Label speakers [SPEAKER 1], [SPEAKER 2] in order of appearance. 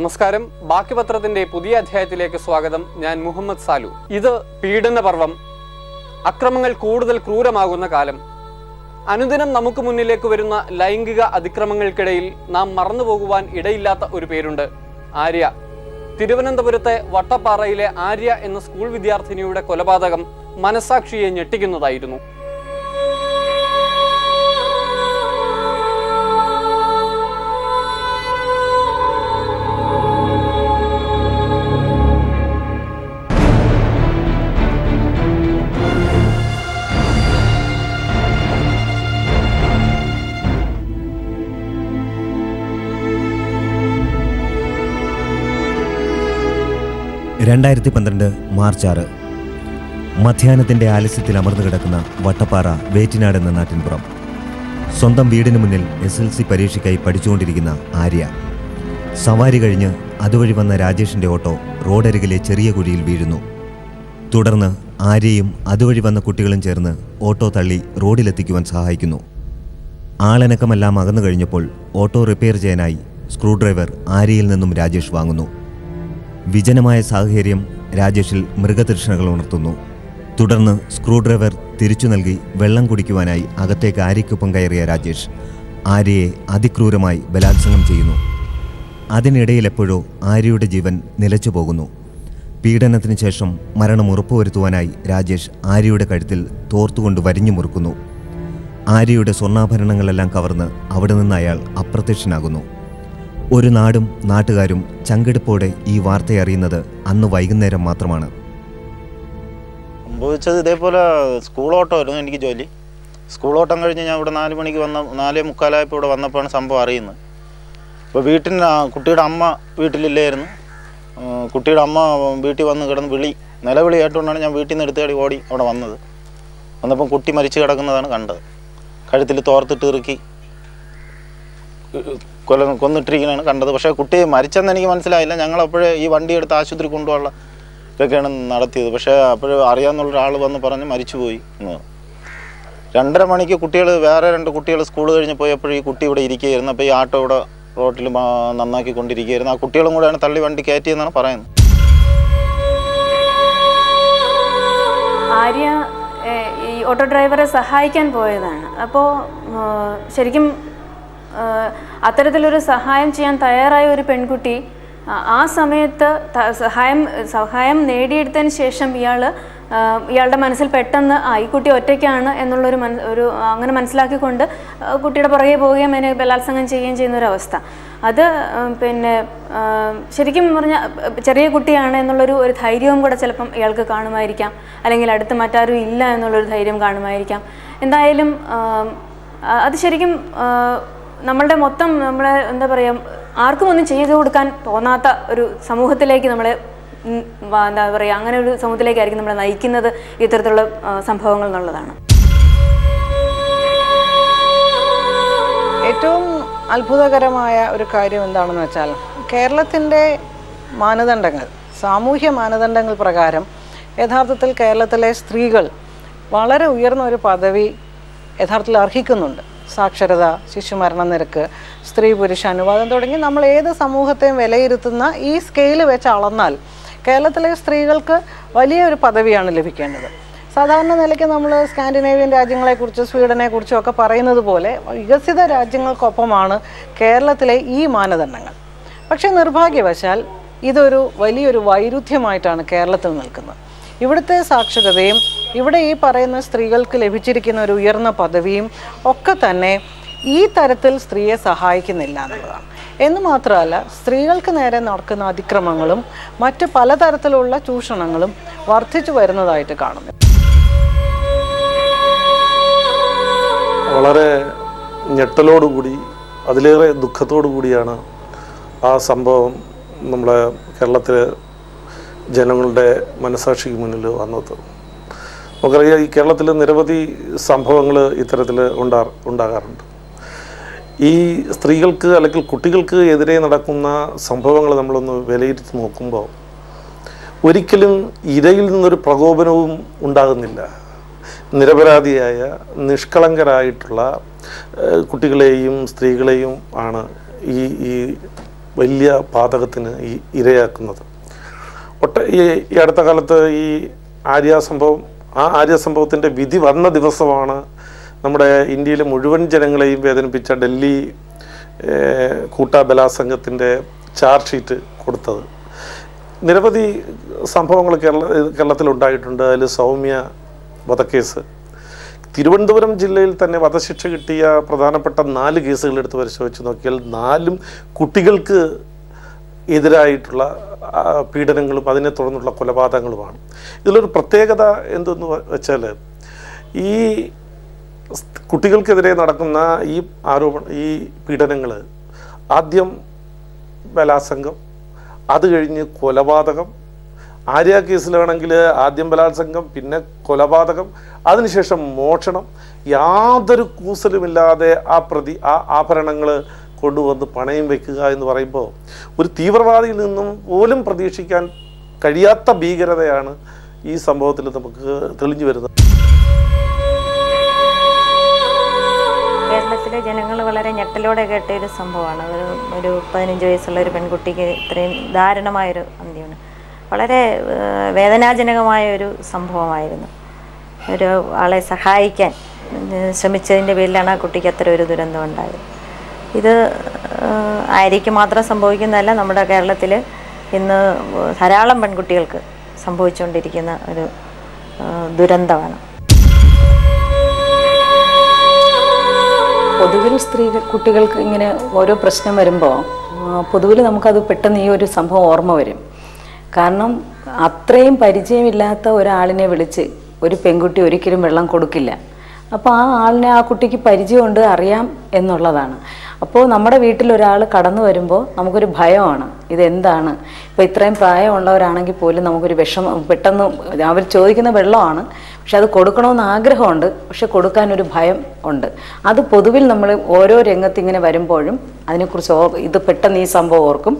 [SPEAKER 1] നമസ്കാരം. ബാക്കി പത്രത്തിന്റെ പുതിയ അധ്യായത്തിലേക്ക് സ്വാഗതം. ഞാൻ മുഹമ്മദ് സാലു. ഇത് പീഡന പർവം. അക്രമങ്ങൾ കൂടുതൽ ക്രൂരമാകുന്ന കാലം. അനുദിനം നമുക്ക് മുന്നിലേക്ക് വരുന്ന ലൈംഗിക അതിക്രമങ്ങൾക്കിടയിൽ നാം മറന്നുപോകുവാൻ ഇടയില്ലാത്ത ഒരു പേരുണ്ട്: ആര്യ. തിരുവനന്തപുരത്തെ വട്ടപ്പാറയിലെ ആര്യ എന്ന സ്കൂൾ വിദ്യാർത്ഥിനിയുടെ കൊലപാതകം മനസാക്ഷിയെ ഞെട്ടിക്കുന്നതായിരുന്നു.
[SPEAKER 2] മാർച്ച് 6 മധ്യാഹ്നത്തിന്റെ ആലസ്യത്തിൽ അമർന്നു കിടക്കുന്ന വട്ടപ്പാറ വേറ്റിനാട് എന്ന നാട്ടിൻപുറം. സ്വന്തം വീടിന് മുന്നിൽ SLC പരീക്ഷയ്ക്കായി പഠിച്ചുകൊണ്ടിരിക്കുന്ന ആര്യ. സവാരി കഴിഞ്ഞ് അതുവഴി വന്ന രാജേഷിന്റെ ഓട്ടോ റോഡരികിലെ ചെറിയ കുഴിയിൽ വീഴുന്നു. തുടർന്ന് ആര്യയും അതുവഴി വന്ന കുട്ടികളും ചേർന്ന് ഓട്ടോ തള്ളി റോഡിലെത്തിക്കുവാൻ സഹായിക്കുന്നു. ആളനക്കമെല്ലാം അകന്നു കഴിഞ്ഞപ്പോൾ ഓട്ടോ റിപ്പയർ ചെയ്യാനായി സ്ക്രൂ ഡ്രൈവർ ആര്യയിൽ നിന്നും രാജേഷ് വാങ്ങുന്നു. വിജനമായ സാഹചര്യം രാജേഷിൽ മൃഗതൃഷ്ണകൾ ഉണർത്തുന്നു. തുടർന്ന് സ്ക്രൂ ഡ്രൈവർ തിരിച്ചു നൽകി വെള്ളം കുടിക്കുവാനായി അകത്തേക്ക് ആര്യയ്ക്കൊപ്പം കയറിയ രാജേഷ് ആര്യയെ അതിക്രൂരമായി ബലാത്സംഗം ചെയ്യുന്നു. അതിനിടയിലെപ്പോഴോ ആര്യയുടെ ജീവൻ നിലച്ചു പോകുന്നു. പീഡനത്തിന് ശേഷം മരണം ഉറപ്പുവരുത്തുവാനായി രാജേഷ് ആര്യയുടെ കഴുത്തിൽ തോർത്തുകൊണ്ട് വരിഞ്ഞു മുറുക്കുന്നു. ആര്യയുടെ സ്വർണ്ണാഭരണങ്ങളെല്ലാം കവർന്ന് അവിടെ നിന്ന് അയാൾ അപ്രത്യക്ഷനാകുന്നു. ഒരു നാടും നാട്ടുകാരും ചങ്കെടുപ്പോടെ ഈ വാർത്തയറിയുന്നത് അന്ന് വൈകുന്നേരം മാത്രമാണ്.
[SPEAKER 3] സംഭവിച്ചത് ഇതേപോലെ സ്കൂൾ ഓട്ടമായിരുന്നു എനിക്ക് ജോലി. സ്കൂൾ ഓട്ടം കഴിഞ്ഞ് ഞാൻ ഇവിടെ 4 മണിക്ക് 4:45 ഇവിടെ വന്നപ്പോഴാണ് സംഭവം അറിയുന്നത്. ഇപ്പോൾ കുട്ടിയുടെ അമ്മ വീട്ടിലില്ലായിരുന്നു. കുട്ടിയുടെ അമ്മ വീട്ടിൽ വന്ന് കിടന്ന് നിലവിളി കേട്ടുകൊണ്ടാണ് ഞാൻ വീട്ടിൽ നിന്ന് എടുത്തേടി ഓടി അവിടെ വന്നപ്പം കുട്ടി മരിച്ചു കിടക്കുന്നതാണ് കണ്ടത്. കഴുത്തിൽ തോർത്തിട്ട് ഇറുക്കി കൊന്നിട്ടിരിക്കുന്നതാണ് കണ്ടത്. പക്ഷേ കുട്ടി മരിച്ചെന്ന് എനിക്ക് മനസ്സിലായില്ല. ഞങ്ങളപ്പോഴേ ഈ വണ്ടി എടുത്ത് ആശുപത്രി കൊണ്ടുപോകാനുള്ള ഇതൊക്കെയാണ് നടത്തിയത്. പക്ഷേ അപ്പോഴും അറിയാവുന്ന ഒരാൾ വന്ന് പറഞ്ഞ് മരിച്ചുപോയി എന്ന്. 2:30 മണിക്ക് വേറെ 2 കുട്ടികൾ സ്കൂൾ കഴിഞ്ഞ് പോയപ്പോഴും ഈ കുട്ടി ഇവിടെ ഇരിക്കുകയായിരുന്നു. അപ്പോൾ ഈ ആട്ടോ ഇവിടെ റോട്ടിൽ നന്നാക്കിക്കൊണ്ടിരിക്കുകയായിരുന്നു. ആ കുട്ടികളും കൂടെയാണ് തള്ളി വണ്ടി കയറ്റിയെന്നാണ് പറയുന്നത്.
[SPEAKER 4] ആര്യ ഈ ഓട്ടോ ഡ്രൈവറെ സഹായിക്കാൻ പോയതാണ്. അപ്പോൾ ശരിക്കും അത്തരത്തിലൊരു സഹായം ചെയ്യാൻ തയ്യാറായ ഒരു പെൺകുട്ടി ആ സമയത്ത് സഹായം നേടിയെടുത്തതിന് ശേഷം ഇയാളുടെ മനസ്സിൽ പെട്ടെന്ന് ഈ കുട്ടി ഒറ്റയ്ക്കാണ് എന്നുള്ളൊരു അങ്ങനെ മനസ്സിലാക്കിക്കൊണ്ട് കുട്ടിയുടെ പുറകെ പോവുകയും അതിനെ ബലാത്സംഗം ചെയ്യുകയും ചെയ്യുന്നൊരവസ്ഥ. അത് ശരിക്കും പറഞ്ഞാൽ ചെറിയ കുട്ടിയാണ് എന്നുള്ളൊരു ധൈര്യവും കൂടെ ചിലപ്പം ഇയാൾക്ക് കാണുമായിരിക്കാം, അല്ലെങ്കിൽ അടുത്ത് മറ്റാരും ഇല്ല എന്നുള്ളൊരു ധൈര്യം കാണുമായിരിക്കാം. എന്തായാലും അത് ശരിക്കും നമ്മളെ എന്താ പറയുക, ആർക്കും ഒന്നും ചെയ്തു കൊടുക്കാൻ തോന്നാത്ത ഒരു സമൂഹത്തിലേക്ക് നമ്മളെ എന്താ പറയുക, അങ്ങനെ ഒരു സമൂഹത്തിലേക്കായിരിക്കും നമ്മളെ നയിക്കുന്നത് ഇത്തരത്തിലുള്ള സംഭവങ്ങൾ എന്നുള്ളതാണ്.
[SPEAKER 5] ഏറ്റവും അത്ഭുതകരമായ ഒരു കാര്യം എന്താണെന്ന് വെച്ചാൽ, കേരളത്തിൻ്റെ മാനദണ്ഡങ്ങൾ, സാമൂഹ്യ മാനദണ്ഡങ്ങൾ പ്രകാരം യഥാർത്ഥത്തിൽ കേരളത്തിലെ സ്ത്രീകൾ വളരെ ഉയർന്ന ഒരു പദവി യഥാർത്ഥത്തിൽ അർഹിക്കുന്നുണ്ട്. സാക്ഷരത, ശിശുമരണ നിരക്ക്, സ്ത്രീ പുരുഷ അനുപാതം തുടങ്ങി നമ്മൾ ഏത് സമൂഹത്തെയും വിലയിരുത്തുന്ന ഈ സ്കെയിൽ വെച്ച് അളന്നാൽ കേരളത്തിലെ സ്ത്രീകൾക്ക് വലിയൊരു പദവിയാണ് ലഭിക്കേണ്ടത്. സാധാരണ നിലയ്ക്ക് നമ്മൾ സ്കാൻഡിനേവിയൻ രാജ്യങ്ങളെക്കുറിച്ച്, സ്വീഡനെക്കുറിച്ചും ഒക്കെ പറയുന്നത് പോലെ വികസിത രാജ്യങ്ങൾക്കൊപ്പമാണ് കേരളത്തിലെ ഈ മാനദണ്ഡങ്ങൾ. പക്ഷേ നിർഭാഗ്യവശാൽ ഇതൊരു വലിയൊരു വൈരുദ്ധ്യമായിട്ടാണ് കേരളത്തിൽ നിൽക്കുന്നത്. ഇവിടുത്തെ സാക്ഷരതയും ഇവിടെ ഈ പറയുന്ന സ്ത്രീകൾക്ക് ലഭിച്ചിരിക്കുന്ന ഒരു ഉയർന്ന പദവിയും ഒക്കെ തന്നെ ഈ തരത്തിൽ സ്ത്രീയെ സഹായിക്കുന്നില്ല എന്നുള്ളതാണ്. എന്ന് മാത്രമല്ല, സ്ത്രീകൾക്ക് നേരെ നടക്കുന്ന അതിക്രമങ്ങളും മറ്റ് പലതരത്തിലുള്ള ചൂഷണങ്ങളും വർദ്ധിച്ചു വരുന്നതായിട്ട് കാണുന്നു.
[SPEAKER 6] വളരെ ഞെട്ടലോടുകൂടി, അതിലേറെ ദുഃഖത്തോടു കൂടിയാണ് ആ സംഭവം നമ്മുടെ കേരളത്തിലെ ജനങ്ങളുടെ മനസാക്ഷിക്ക് മുന്നിൽ വന്നത്. നമുക്കറിയാം, ഈ കേരളത്തിൽ നിരവധി സംഭവങ്ങൾ ഇത്തരത്തിൽ ഉണ്ടാകാറുണ്ട്. ഈ സ്ത്രീകൾക്ക് അല്ലെങ്കിൽ കുട്ടികൾക്ക് എതിരെ നടക്കുന്ന സംഭവങ്ങൾ നമ്മളൊന്ന് വിലയിരുത്തി നോക്കുമ്പോൾ ഒരിക്കലും ഇരയിൽ നിന്നൊരു പ്രകോപനവും ഉണ്ടാകുന്നില്ല. നിരപരാധിയായ നിഷ്കളങ്കരായിട്ടുള്ള കുട്ടികളെയും സ്ത്രീകളെയും ആണ് ഈ വലിയ പാതകത്തിന് ഇരയാക്കുന്നത്. ഈ അടുത്ത കാലത്ത് ഈ ആര്യ സംഭവത്തിൻ്റെ വിധി വന്ന ദിവസമാണ് നമ്മുടെ ഇന്ത്യയിലെ മുഴുവൻ ജനങ്ങളെയും വേദനിപ്പിച്ച ഡൽഹി കൂട്ടബലാത്സംഗത്തിൻ്റെ ചാർജ് ഷീറ്റ് കൊടുത്തത്. നിരവധി സംഭവങ്ങൾ കേരളത്തിലുണ്ടായിട്ടുണ്ട്. അതിൽ സൗമ്യ വധക്കേസ്, തിരുവനന്തപുരം ജില്ലയിൽ തന്നെ വധശിക്ഷ കിട്ടിയ പ്രധാനപ്പെട്ട 4 കേസുകൾ എടുത്ത് പരിശോധിച്ച് നോക്കിയാൽ 4 കുട്ടികൾക്ക് എതിരായിട്ടുള്ള പീഡനങ്ങളും അതിനെ തുടർന്നുള്ള കൊലപാതകങ്ങളുമാണ്. ഇതിലൊരു പ്രത്യേകത എന്തെന്ന് വെച്ചാൽ ഈ കുട്ടികൾക്കെതിരെ നടക്കുന്ന ഈ പീഡനങ്ങൾ ആദ്യം ബലാത്സംഗം, അത് കഴിഞ്ഞ് കൊലപാതകം. ആര്യ കേസിലാണെങ്കിൽ ആദ്യം ബലാത്സംഗം, പിന്നെ കൊലപാതകം, അതിനുശേഷം മോഷണം. യാതൊരു കൂസലുമില്ലാതെ ആ ആഭരണങ്ങൾ കൊണ്ടുവന്ന് പണയം വയ്ക്കുക എന്ന് പറയുമ്പോൾ ഒരു തീവ്രവാദിയിൽ നിന്നും പോലും പ്രതീക്ഷിക്കാൻ കഴിയാത്ത ഭീകരതയാണ് ഈ സംഭവത്തിൽ നമുക്ക് തെളിഞ്ഞു വരുന്നത്.
[SPEAKER 7] കേരളത്തിലെ ജനങ്ങൾ വളരെ ഞെട്ടലോടെ കേട്ട ഒരു സംഭവമാണ്. ഒരു 15 വയസ്സുള്ള ഒരു പെൺകുട്ടിക്ക് ഇത്രയും ദാരുണമായൊരു അന്ത്യമാണ്. വളരെ വേദനാജനകമായ ഒരു സംഭവമായിരുന്നു. ഒരു ആളെ സഹായിക്കാൻ ശ്രമിച്ചതിൻ്റെ പേരിലാണ് ആ കുട്ടിക്ക് അത്ര ഒരു ദുരന്തം ഉണ്ടായത്. ഇത് ആര്യയ്ക്ക് മാത്രം സംഭവിക്കുന്നതല്ല, നമ്മുടെ കേരളത്തിൽ ഇന്ന് ധാരാളം പെൺകുട്ടികൾക്ക് സംഭവിച്ചുകൊണ്ടിരിക്കുന്ന ഒരു ദുരന്തമാണ്.
[SPEAKER 5] പൊതുവിൽ കുട്ടികൾക്ക് ഇങ്ങനെ ഓരോ പ്രശ്നം വരുമ്പോൾ പൊതുവിൽ നമുക്കത് പെട്ടെന്ന് ഈ ഒരു സംഭവം ഓർമ്മ വരും. കാരണം അത്രയും പരിചയമില്ലാത്ത ഒരാളിനെ വിളിച്ച് ഒരു പെൺകുട്ടി ഒരിക്കലും വെള്ളം കൊടുക്കില്ല. അപ്പോൾ ആ കുട്ടിക്ക് പരിചയമുണ്ട്, അറിയാം എന്നുള്ളതാണ്. അപ്പോൾ നമ്മുടെ വീട്ടിലൊരാൾ കടന്നു വരുമ്പോൾ നമുക്കൊരു ഭയമാണ്, ഇതെന്താണ്. ഇപ്പോൾ ഇത്രയും പ്രായമുള്ളവരാണെങ്കിൽ പോലും നമുക്കൊരു പെട്ടെന്ന് അവർ ചോദിക്കുന്ന വെള്ളമാണ്, പക്ഷെ അത് കൊടുക്കണമെന്ന് ആഗ്രഹമുണ്ട്, പക്ഷെ കൊടുക്കാനൊരു ഭയം ഉണ്ട്. അത് പൊതുവിൽ നമ്മൾ ഓരോ രംഗത്ത് ഇങ്ങനെ വരുമ്പോഴും അതിനെക്കുറിച്ച് ഇത് പെട്ടെന്ന് ഈ സംഭവം ഓർക്കും.